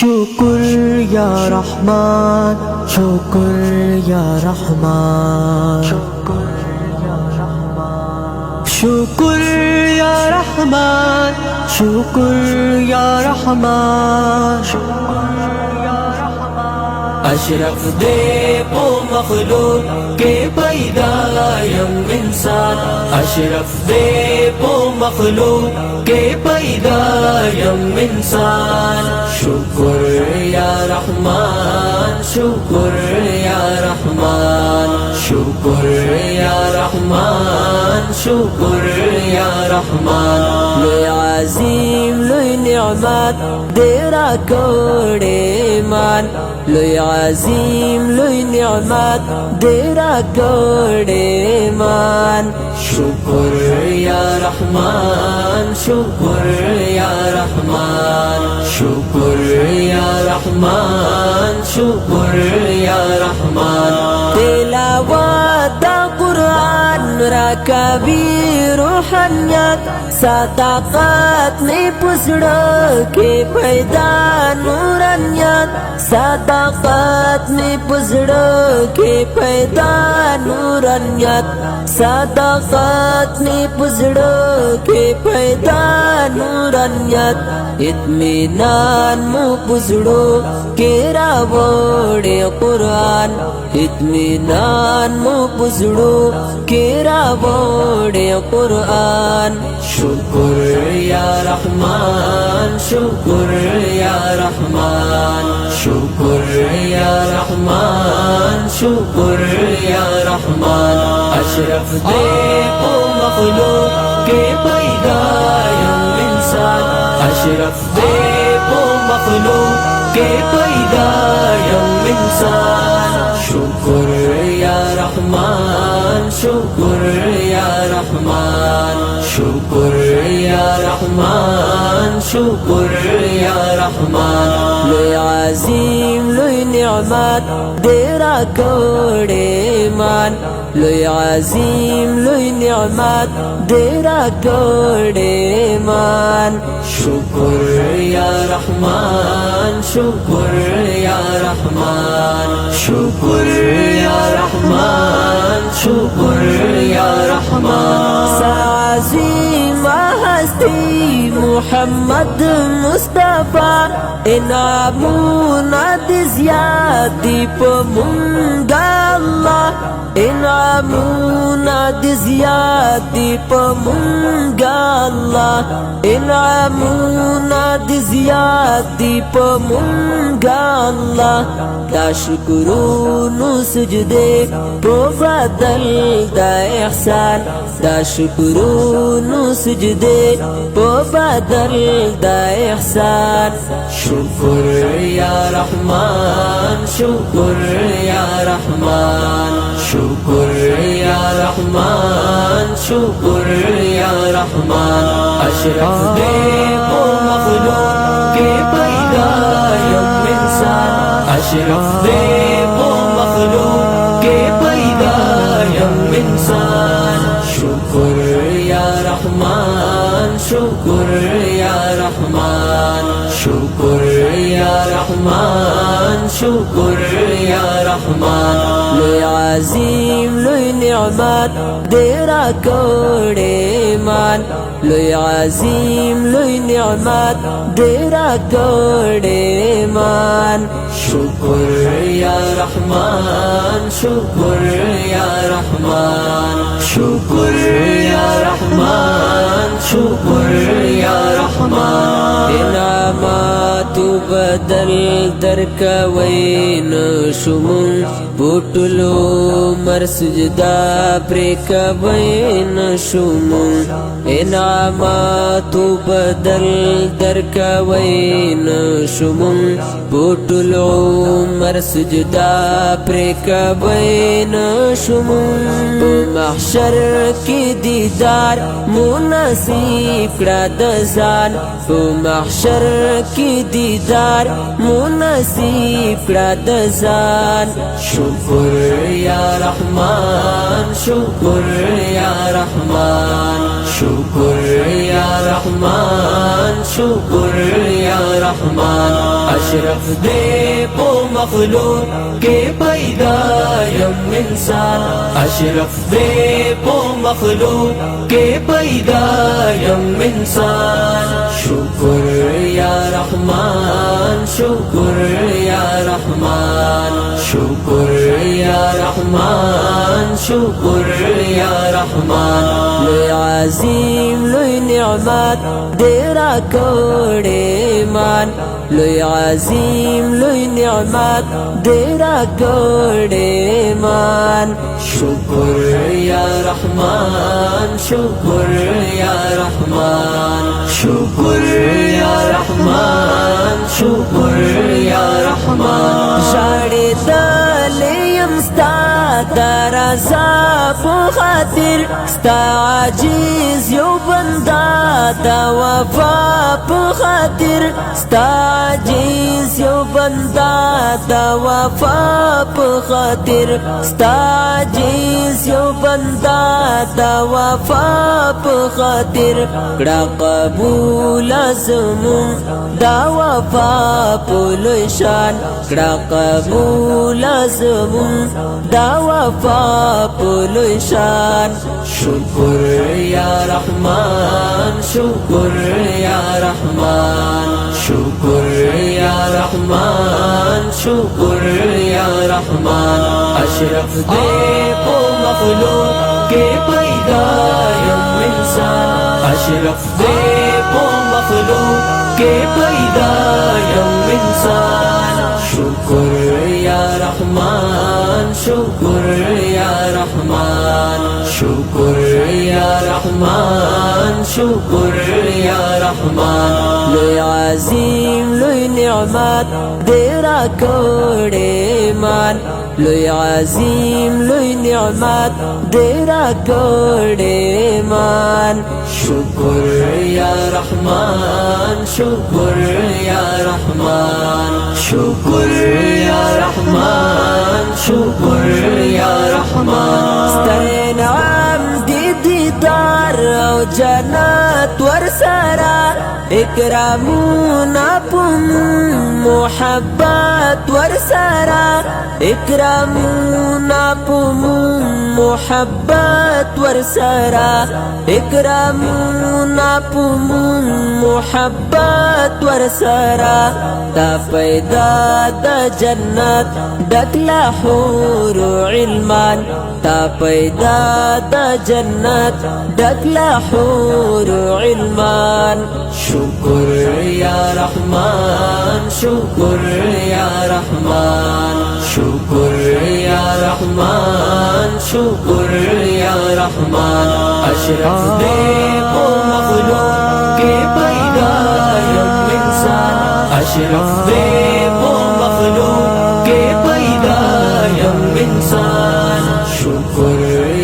शुक्र या रहमान, शुक्र या रहमान, शुक्र या रहमान, शुक्र या रहमान। अशरफ दे वो मखलूक के पैदायम इंसान, अशरफ दे वो मखलूक के पैदायम इंसान। शुक्र या रहमान, शुक्र या रहमान, शुक्र या रहमान, शुक्र या रहमान। लोय अजीम लोय निअमत तेरा कोड़े मान, लोय अजीम लोय निअमत तेरा कोड़े मान। शुक्र या रहमान, शुक्र या रहमान, शुक्र या रहमान, शुक्र या रहमान। तिलावत कुरान रा कबीर रूहानियत, सदाकत में पुसड़ के पैदा नूरानियत, सदाकत में पुसड़ के पैदा नूरानियत, सदाकत में पुसड़ के पैदा नूरानियत। इत्मीनान मुँह पुसड़ो के रावोड़े कुरान, इत्मीनान मुँह पुसड़ो के रावोड़े कुरान। शुक्र या रहमान, शुक्र या रहमान, शुक्र या रहमान, शुक्र या रहमान। अशरफ दे वो मखलूक के पैदायम इंसान, अशरफ दे वो मखलूक के पैदायम इंसान। शुक्र या रहमान, शुक्र या रहमान, शुक्र या रहमान, शुक्र या रहमान। लोय अजीम लोय निअमत तेरा कोड़े मान, लोय अजीम लोय निअमत तेरा कोड़े मान। शुक्र या रहमान, शुक्र या रहमान, शुक्र या रहमान, शुक्र या रहमान। साज़ीम हस्ती मुहम्मद मुस्तफा, इनामुना दिज़्यादी पमुंगा अल्लाह, इनामुना दिज़्यादी पमुंगा अल्लाह, इनामुना दिज़्यादी पमुंगा अल्लाह। दा शुक्रू नु सुजदे तो बदल दा एहसान, दा शुक्रू नु सुजदे तो बदल दा एहसान। शुक्र या रहमान, शुक्र या रहमान, शुक्र या रहमान, शुक्र या रहमान। अशरफ दे वो मखलूक के पैदायम इंसान, अशरफ दे वो मखलूक के पैदायम इंसान। शुक्र या रहमान, शुक्र या रहमान, शुक्र या रहमान, शुक्र या रहमान। लोय अजीम लोय निअमत तेरा कोड़े मान, लोय अजीम लोय निअमत तेरा कोड़े मान। शुक्र या रहमान, शुक्र या रहमान, शुक्र या रहमान, शुक्र या रहमान। इनामातु बदल दरकवैन शुमुन, बुटलो मर सुजदा प्रेकवैन शुमुन। इनामातु बदल दरकवैन शुमुन, बुटलो मर सुजदा प्रेकवैन शुमुन। महशर की दीदार मुनसीब कड़ा दजान, महशर की दीदार मुनसीब कड़ा दजान। शुक्र या रहमान, शुक्र या रहमान, शुक्र या या रहमान, शुक्र या रहमान। अशरफ दे पो मखलूक के पैदा यम इंसान, अशरफ दे पो मखलूक के पैदा यम इंसान। शुक्र या रहमान, शुक्र या रहमान, शुक्र या रहमान, शुक्र या रहमान। लोई अज़ीम लोई निअमत देरा कोड़े मान, लोई अज़ीम लोई निअमत देरा कोड़े मान। शुक्र या रहमान, शुक्र या रहमान, शुक्र या रहमान, शुक्र या रहमान। शाड़े दले यमस्ता दरजा पो खातिर, स्ता आजिज यो बंदा दा वफा पो खातिर, स्ता आजिज यो बंदा दा वफा पो खातिर, स्ता आजिज यो बंदा दा वफा पो खातिर। कड़ा कबूल ज़मून दा वफा पो लोशान, कड़ा कबूल ज़मून दा वफा पो लोशान। शुक्र या रहमान, शुक्र या रहमान, शुक्र या रहमान, शुक्र या रहमान। अशरफ दे पो मखलूक के पैदा यम इंसान, अशरफ दे पो मखलूक के पैदा यम इंसान। शुक्र या रहमान, शुक्र या रहमान, शुक्र या रहमान, शुक्र या रहमान। लोई अज़ीम लोई निअमत देरा कोड़े मान, लोई अज़ीम लोई निअमत देरा कोड़े मान। शुक्र या रहमान, शुक्र या रहमान, शुक्र या रहमान, शुक्र या रहमान। स्तर नाम दी दीदार औ जन्नत वरसरा, इकरामुना पुम मोहब्बत वरसरा, इकरामुना पुम मोहब्बत वरसरा, इकरामुना पुम मोहब्बत वरसरा। ता पैदा दा जन्नत डकला हूर इल्मान, ता पैदा दा जन्नत डकला हूर इल्मान। शुक्र या रहमान, शुक्र या रहमान, शुक्र या रहमान, शुक्र या रहमान। अशरफ दे पो मखलूक के पैदा यम इंसान, अशरफ दे पो मखलूक के पैदा यम इंसान। शुक्र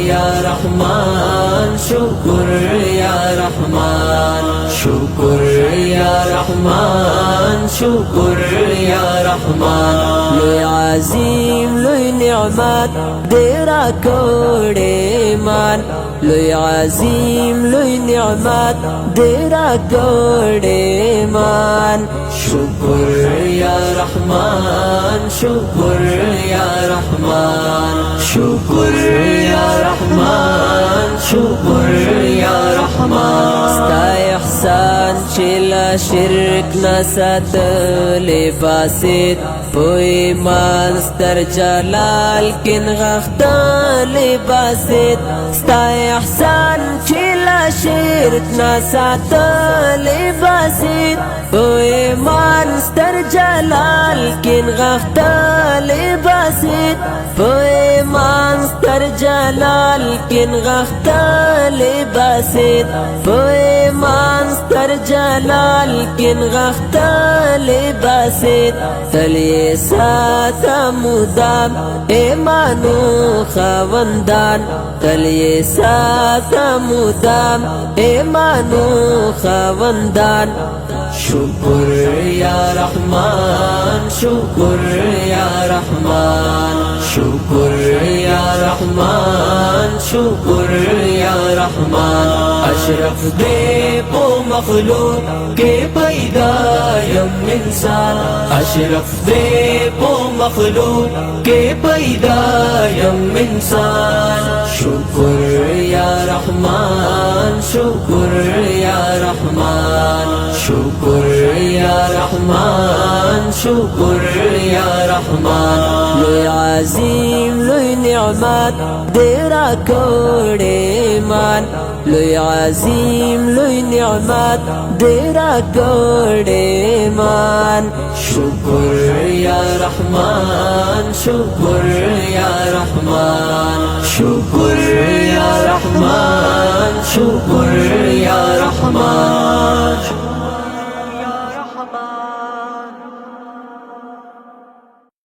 या रहमान, शुक्र या रहमान, शुक्र या रहमान, शुक्र या रहमान। लोई अज़ीम लोई निअमत देरा कोड़े मान, लोई अज़ीम लोई निअमत देरा कोड़े मान। शुक्र या रहमान, शुक्र या रहमान, शुक्र या रहमान, शुक्र या रहमान। स्ता इहसान चिला शिरक नसत लिबासित, पोई मान स्तर जलाल किन गख्ता लिबासित। स्ता इहसान चिला शिरक नसत लिबासित, पोई मान स्तर जलाल किन गख्ता लिबासित, पोई मान स्तर जलाल किन गख्ता लिबासित, पोई मान स्तर जलाल किन गख्ता लिबासित। तलिए साता मुदाम एमानो खावंदान, तलिए साता मुदाम एमानो खावंदान। शुक्र या रहमान, शुक्र या रहमान, शुक्र या रहमान, शुक्र या रहमान। अशरफ दे पो मखलूक के पैदायम इंसान, अशरफ दे पो मखलूक के पैदायम इंसान। शुक्र या रहमान, शुक्र या रहमान, शुक्र या रहमान, शुक्र या रहमान। लोई आज़ीम लोई निअमत देरा कोड़े मान, लोई आज़ीम लोई निअमत देरा कोड़े मान। शुक्र या रहमान, शुक्र या रहमान, शुक्र या रहमान, शुक्र या रहमान।